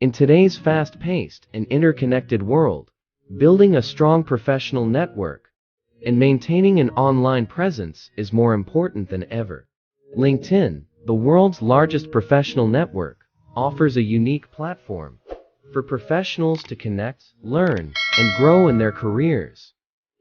In today's fast-paced and interconnected world, building a strong professional network and maintaining an online presence is more important than ever. LinkedIn, the world's largest professional network, offers a unique platform for professionals to connect, learn, and grow in their careers.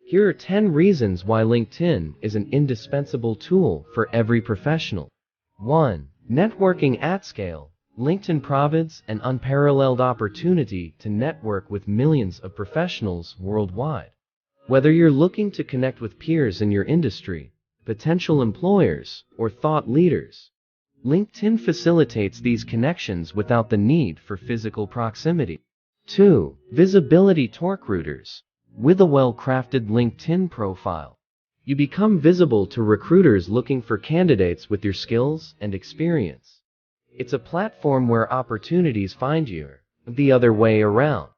Here are 10 reasons why LinkedIn is an indispensable tool for every professional. 1. Networking at scale. LinkedIn provides an unparalleled opportunity to network with millions of professionals worldwide. Whether you're looking to connect with peers in your industry, potential employers, or thought leaders, LinkedIn facilitates these connections without the need for physical proximity. 2. Visibility recruiters. With a well-crafted LinkedIn profile, you become visible to recruiters looking for candidates with your skills and experience. It's a platform where opportunities find you, the other way around.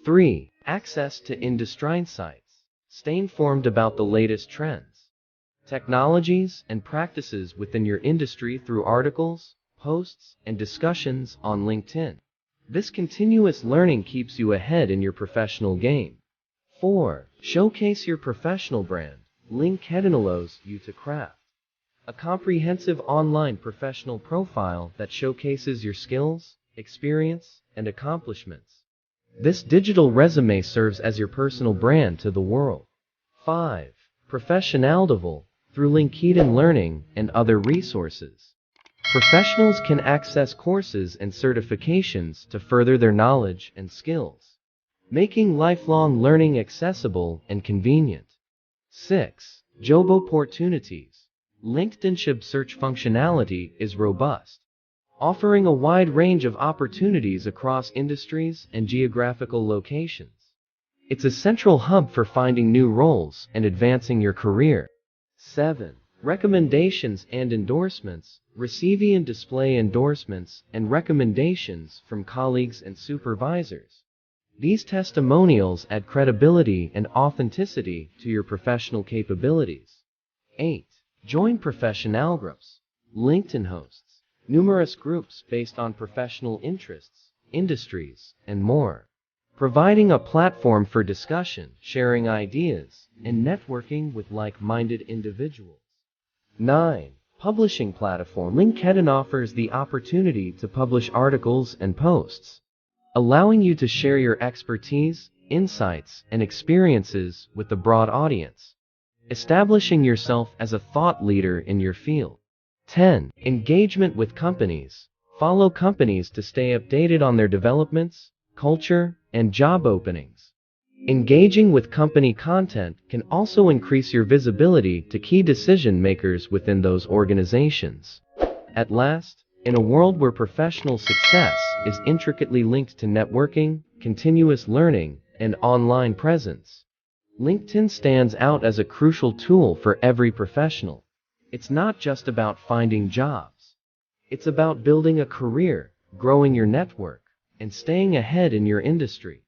3. Access to industry insights. Stay informed about the latest trends, technologies, and practices within your industry through articles, posts, and discussions on LinkedIn. This continuous learning keeps you ahead in your professional game. 4. Showcase your professional brand. LinkedIn allows you to craft a comprehensive online professional profile that showcases your skills, experience, and accomplishments. This digital resume serves as your personal brand to the world. 5. Professional. Through LinkedIn Learning and other resources, professionals can access courses and certifications to further their knowledge and skills, making lifelong learning accessible and convenient. 6. Job opportunities. LinkedIn job search functionality is robust, offering a wide range of opportunities across industries and geographical locations. It's a central hub for finding new roles and advancing your career. 7. Recommendations and endorsements. Receive and display endorsements and recommendations from colleagues and supervisors. These testimonials add credibility and authenticity to your professional capabilities. 8. Join professional groups. LinkedIn hosts numerous groups based on professional interests, industries, and more, providing a platform for discussion, sharing ideas, and networking with like-minded individuals. 9. Publishing platform. LinkedIn offers the opportunity to publish articles and posts, allowing you to share your expertise, insights, and experiences with a broad audience, establishing yourself as a thought leader in your field. 10. Engagement with companies. Follow companies to stay updated on their developments, culture, and job openings. Engaging with company content can also increase your visibility to key decision makers within those organizations. At last, in a world where professional success is intricately linked to networking, continuous learning, and online presence, LinkedIn stands out as a crucial tool for every professional. It's not just about finding jobs. It's about building a career, growing your network, and staying ahead in your industry.